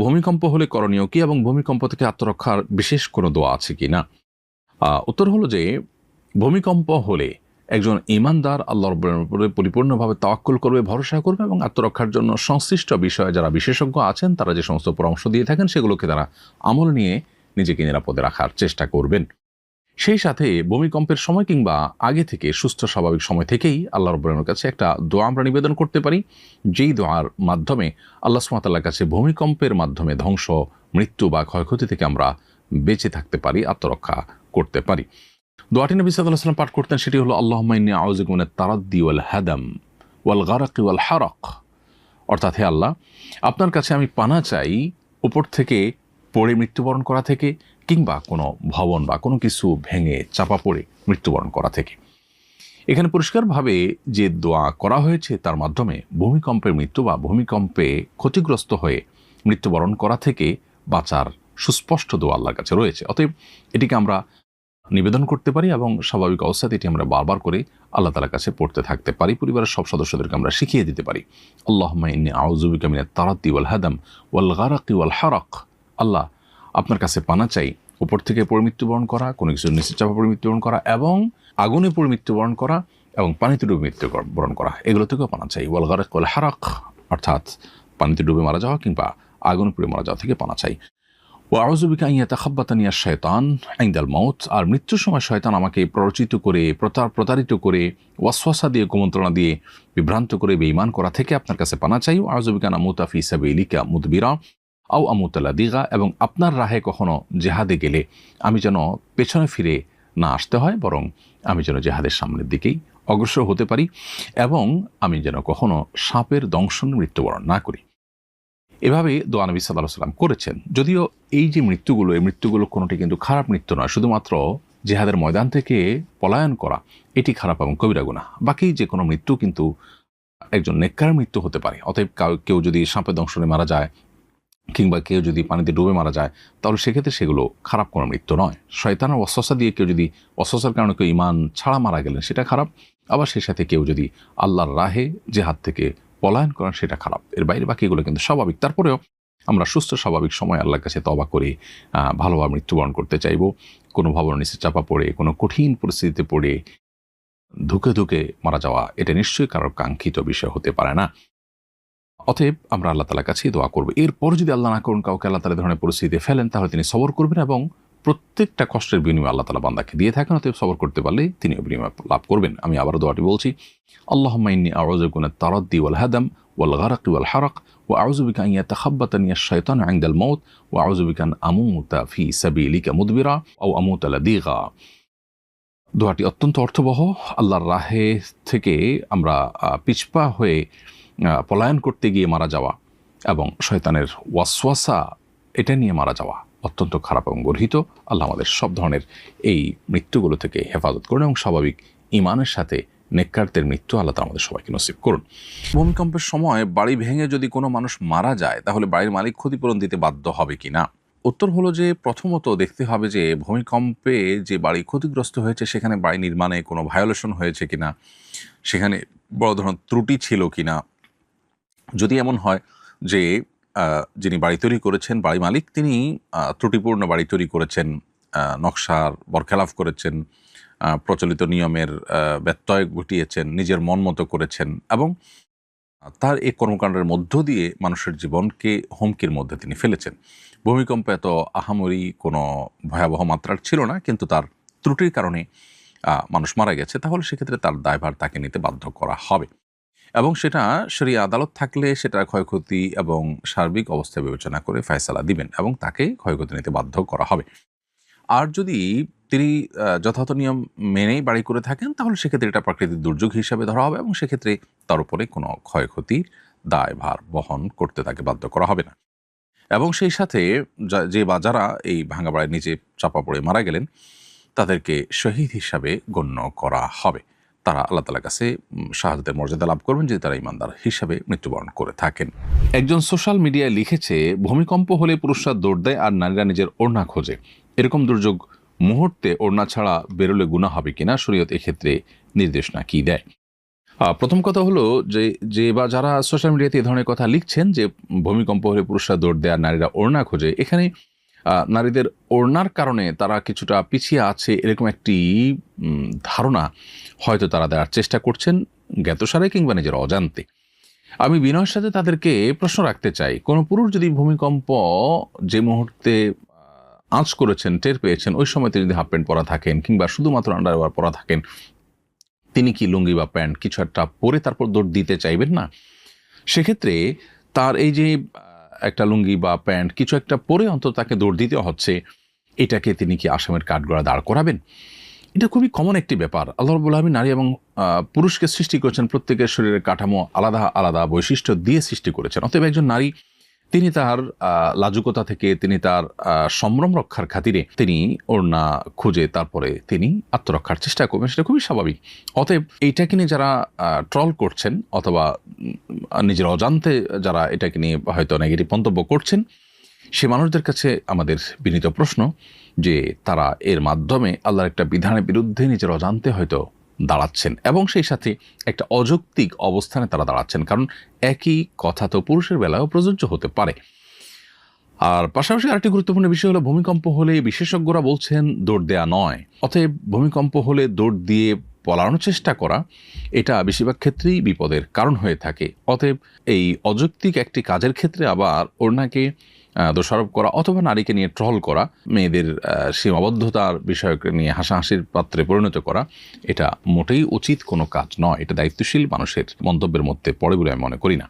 ভূমিকম্প হলে করণীয় কি এবং ভূমিকম্প থেকে আত্মরক্ষার বিশেষ কোনো দোয়া আছে কি না? উত্তর হলো যে ভূমিকম্প হলে একজন ঈমানদার আল্লাহ রাব্বুল উপরে পরিপূর্ণভাবে তাওয়াক্কুল করবে, ভরসা করবে এবং আত্মরক্ষার জন্য সংশ্লিষ্ট বিষয়ে যারা বিশেষজ্ঞ আছেন তারা যে সমস্ত পরামর্শ দিয়ে থাকেন সেগুলোকে তারা আমল নিয়ে নিজেকে নিরাপদে রাখার চেষ্টা করবেন। সেই সাথে ভূমিকম্পের সময় কিংবা আগে থেকে সুস্থ স্বাভাবিক সময় থেকেই আল্লাহ রাব্বুল আলামিনের কাছে একটা দোয়া আমরা নিবেদন করতে পারি, যেই দোয়ার মাধ্যমে আল্লাহ সুবহানাহু ওয়া তাআলার কাছে ভূমিকম্পের মাধ্যমে ধ্বংস, মৃত্যু বা ক্ষয়ক্ষতি থেকে আমরা বেঁচে থাকতে পারি, আত্মরক্ষা করতে পারি। দোয়াটি নবী সাল্লাল্লাহু আলাইহি ওয়াসাল্লাম পাঠ করতেন, সেটি হলো আল্লাহুম্মা ইন্নী আউযু বিকা মিনাত তারাদ্দি ওয়াল হাদাম ওয়াল গারাকি ওয়াল হারাক। অর্থাৎ, হে আল্লাহ, আপনার কাছে আমি পানা চাই উপর থেকে পড়ে মৃত্যুবরণ করা থেকে, কিংবা কোনো ভবন বা কোনো কিছু ভেঙে চাপা পড়ে মৃত্যুবরণ করা থেকে। এখানে পরিষ্কারভাবে যে দোয়া করা হয়েছে তার মাধ্যমে ভূমিকম্পের মৃত্যু বা ভূমিকম্পে ক্ষতিগ্রস্ত হয়ে মৃত্যুবরণ করা থেকে বাঁচার সুস্পষ্ট দোয়া আল্লাহর কাছে রয়েছে। অতএব এটিকে আমরা নিবেদন করতে পারি এবং স্বাভাবিক অবস্থাতে এটি আমরা বারবার করে আল্লাহ তাআলার কাছে পড়তে থাকতে পারি। পরিবারের সব সদস্যদেরকে আমরা শিখিয়ে দিতে পারি, আল্লাহুম্মা ইন্নী আউযু বিকা মিনাত তারাদ্দি ওয়াল হাদাম ওয়াল গারাকি ওয়াল হারাক। আল্লাহ, আপনার কাছে পানা চাই উপর থেকে পড়ে মৃত্যুবরণ করা, কোনো কিছুর নিচে চাপা পড়ে মৃত্যুবরণ করা, এবং আগুনে পড়ে মৃত্যুবরণ করা এবং পানিতে ডুবে মৃত্যুবরণ করা, এগুলো থেকেও পানা চাই। ওয়াল গারাক ওয়াল হারাক, অর্থাৎ পানিতে ডুবে মারা যাওয়া কিংবা আগুনে পড়ে মারা যাওয়া থেকে পানা চাই। ওয়া আউযু বিকা আন ইয়াতাখাব্বাতানি আশ-শায়তান ইনদাল মাউত, আর মৃত্যুর সময় শয়তান আমাকে প্ররোচিত করে, প্রতারিত করে, ওয়াসওয়াসা দিয়ে, কুমন্ত্রণা দিয়ে বিভ্রান্ত করে বেঈমান করা থেকে আপনার কাছে পানা চাই। ওয়া আউযু বিকা আন আমুতা ফি সাবিলিকা মুদবিরা আও আমুতা লাদিগা, এবং আপনার রাহে কখনো জেহাদে গেলে আমি যেন পেছনে ফিরে না আসতে হয়, বরং আমি যেন জেহাদের সামনের দিকেই অগ্রসর হতে পারি, এবং আমি যেন কখনো সাপের দংশন মৃত্যুবরণ না করি। এভাবে দোয়া নবী সাল্লাল্লাহু আলাইহি ওয়াসাল্লাম করেছেন। যদিও এই যে মৃত্যুগুলো, এই মৃত্যুগুলো কোনোটি কিন্তু খারাপ মৃত্যু নয়, শুধুমাত্র জেহাদের ময়দান থেকে পলায়ন করা এটি খারাপ এবং কবিরা গুনাহ। বাকি যে কোনো মৃত্যু কিন্তু একজন নেককার মৃত্যু হতে পারে। অতএব কেউ যদি সাপের দংশনে মারা যায় কিংবা কেউ যদি পানিতে ডুবে মারা যায়, তাহলে সেক্ষেত্রে সেগুলো খারাপ কোনো মৃত্যু নয়। শয়তানের ওয়াসওয়াসা দিয়ে কেউ যদি, ওয়াসওয়াসার কারণে কেউ ঈমান ছাড়া মারা গেলেন, সেটা খারাপ। আবার সেই সাথে কেউ যদি আল্লাহর রাহে জেহাদ থেকে পলায়ন করেন, সেটা খারাপ। এর বাইরে বাকিগুলো কিন্তু স্বাভাবিক। তারপরেও আমরা সুস্থ স্বাভাবিক সময় আল্লাহর কাছে তওবা করে ভালোভাবে মৃত্যুবরণ করতে চাইব। কোনো ভবনের নিচে চাপা পড়ে, কোনো কঠিন পরিস্থিতিতে পড়ে ধুকে ধুকে মারা যাওয়া, এটা নিশ্চয়ই কারোর কাঙ্ক্ষিত বিষয় হতে পারে না। অতএব আমরা আল্লাহ তাআলার কাছে দোয়া করব। এরপর যদি আল্লাহ না করুন কাউকে আল্লাহ তাআলা ধরনের পরিস্থিতিতে ফেলেন, তাহলে তিনি সবর করবেন, এবং প্রত্যেকটা কষ্টের বিনিময় আল্লাহ তাআলা বান্দাকে দিয়ে থাকেন। অতএব সবর করতে পারলে তিনিও বিনিময় লাভ করবেন। আমি আবারও দোয়াটি বলছি, আল্লাহুম্মা ইন্নী আউযু বিকা মিনাত তারাদ্দি ওয়াল হাদাম ওয়াল গারাকি ওয়াল হারাক ওয়া আউযু বিকা আন ইয়াতাখাব্বাতানি আশ-শায়তানু ইনদাল মাউত ওয়া আউযু বিকা আন আমুতা ফি সাবিলিকা মুদবিরা আও আমুতা লাদিগা। দোয়াটি অত্যন্ত অর্থবহ। আল্লাহর রাহে থেকে আমরা পিছপা হয়ে পলায়ন করতে গিয়ে মারা যাওয়া এবং শয়তানের ওয়াসওয়াসা এটা নিয়ে মারা যাওয়া অত্যন্ত খারাপ এবং গর্হিত। আল্লাহ আমাদের সব ধরনের এই মৃত্যুগুলো থেকে হেফাজত করুন এবং স্বাভাবিক ঈমানের সাথে নেককারদের মৃত্যু আল্লাহ তাআলা আমাদের সবাইকে নসিব করুন। ভূমিকম্পের সময় বাড়ি ভেঙে যদি কোনো মানুষ মারা যায়, তাহলে বাড়ির মালিক ক্ষতিপূরণ দিতে বাধ্য হবে কিনা? উত্তর হলো যে প্রথমত দেখতে হবে যে ভূমিকম্পে যে বাড়ি ক্ষতিগ্রস্ত হয়েছে সেখানে বাড়ি নির্মাণে কোনো ভায়োলেশন হয়েছে কিনা, সেখানে বড় ধরনের ত্রুটি ছিল কিনা। যদি এমন হয় যে যিনি বাড়ি তৈরি করেছেন, বাড়ি মালিক, তিনি ত্রুটিপূর্ণ বাড়ি তৈরি করেছেন, নকশার বরখেলাফ করেছেন, প্রচলিত নিয়মের ব্যত্যয় ঘটিয়েছেন, নিজের মন মতো করেছেন, এবং তার এই কর্মকাণ্ডের মধ্য দিয়ে মানুষের জীবনকে হুমকির মধ্যে তিনি ফেলেছেন। ভূমিকম্প এত আহামরি কোনো ভয়াবহ মাত্রার ছিল না, কিন্তু তার ত্রুটির কারণে মানুষ মারা গেছে, তাহলে সেক্ষেত্রে তার দায়ভার তাকে নিতে বাধ্য করা হবে, এবং সেটা শরিয়া আদালত থাকলে সেটা ক্ষয়ক্ষতি এবং সার্বিক অবস্থা বিবেচনা করে ফয়সালা দিবেন এবং তাকে ক্ষয়ক্ষতি নিতে বাধ্য করা হবে। আর যদি তিনি যথাযথ নিয়ম মেনেই বাড়ি করে থাকেন, তাহলে সেক্ষেত্রে এটা প্রাকৃতিক দুর্যোগ হিসাবে ধরা হবে এবং সেক্ষেত্রে তার উপরে কোনো ক্ষয়ক্ষতির দায়ভার বহন করতে তাকে বাধ্য করা হবে না। এবং সেই সাথে যে বা যারা এই ভাঙা বাড়ির নিচে চাপা পড়ে মারা গেলেন, তাদেরকে শহীদ হিসাবে গণ্য করা হবে। তারা আল্লাহ তাআলার কাছে শাহাদাতের মর্যাদা লাভ করবেন যদি তারা ঈমানদার হিসাবে মৃত্যুবরণ করে থাকেন। একজন সোশ্যাল মিডিয়ায় লিখেছে, ভূমিকম্প হলে পুরুষরা দৌড় দেয় আর নারীরা নিজের ওড়না খোঁজে। এরকম দুর্যোগ মুহূর্তে ওড়না ছাড়া বেরোলে গুনাহ হবে কিনা, শরীয়ত এক্ষেত্রে নির্দেশনা কি দেয়? প্রথম কথা হলো যে যে বা যারা সোশ্যাল মিডিয়াতে এই ধরনের কথা লিখছেন যে ভূমিকম্প হলে পুরুষরা দৌড় দেয় আর নারীরা ওড়না খোঁজে, এখানে নারীদের ওড়নার কারণে তারা কিছুটা পিছিয়ে আছে এরকম একটি ধারণা হয়তো তারা দেওয়ার চেষ্টা করছেন জ্ঞাতসারে কিংবা নিজের অজান্তে। আমি বিনয়ের সাথে তাদেরকে প্রশ্ন রাখতে চাই, কোনো পুরুষ যদি ভূমিকম্প যে মুহূর্তে আঁচ করেছেন, টের পেয়েছেন, ওই সময় তিনি যদি হাফ প্যান্ট পরা থাকেন কিংবা শুধুমাত্র আন্ডারওয়্যার পরা থাকেন, তিনি কি লুঙ্গি বা প্যান্ট কিছু একটা পরে তারপর দৌড় দিতে চাইবেন না? সেক্ষেত্রে তার এই যে একটা লুঙ্গি বা প্যান্ট কিছু একটা পরে অন্তত তাকে দৌড় দিতে হচ্ছে, এটাকে তিনি কি আসামের কাঠগড়া দাঁড় করাবেন? এটা খুবই কমন একটি ব্যাপার। আল্লাহ রাব্বুল আলামিন নারী এবং পুরুষকে সৃষ্টি করেছেন, প্রত্যেকের শরীরের কাঠামো আলাদা আলাদা বৈশিষ্ট্য দিয়ে সৃষ্টি করেছেন। অতএব একজন নারী তিনি তার লাজুকতা থেকে, তিনি তার সম্ভ্রম রক্ষার খাতিরে তিনি ওড়না খুঁজে তারপরে তিনি আত্মরক্ষার চেষ্টা করবেন, সেটা খুবই স্বাভাবিক। অতএব এইটাকে নিয়ে যারা ট্রল করছেন অথবা নিজের অজান্তে যারা এটাকে নিয়ে হয়তো নেগেটিভ মন্তব্য করছেন, সে মানুষদের কাছে আমাদের বিনীত প্রশ্ন যে তারা এর মাধ্যমে আল্লাহর একটা বিধানের বিরুদ্ধে নিজের অজান্তে হয়তো দাঁড়াচ্ছেন এবং সেই সাথে একটা অযৌক্তিক অবস্থানে তারা দাঁড়াচ্ছেন, কারণ একই কথা তো পুরুষের বেলায়ও প্রযোজ্য হতে পারে। আর পাশাপাশি আরেকটি গুরুত্বপূর্ণ বিষয় হলো, ভূমিকম্প হলে বিশেষজ্ঞরা বলছেন দৌড় দেয়া নয়। অতএব ভূমিকম্প হলে দৌড় দিয়ে পলানোর চেষ্টা করা, এটা বেশিরভাগ ক্ষেত্রেই বিপদের কারণ হয়ে থাকে। অতএব এই অযৌক্তিক একটি কাজের ক্ষেত্রে আবার ওড়নাকে দোষারোপ করা অথবা নারীকে নিয়ে ট্রল করা, মেয়েদের সীমাবদ্ধতার বিষয়কে নিয়ে হাসাহাসির পাত্রে পরিণত করা, এটা মোটেই উচিত কোনো কাজ নয়। এটা দায়িত্বশীল মানুষের মন্তব্যের মধ্যে পড়ে বলে আমি মনে করি না।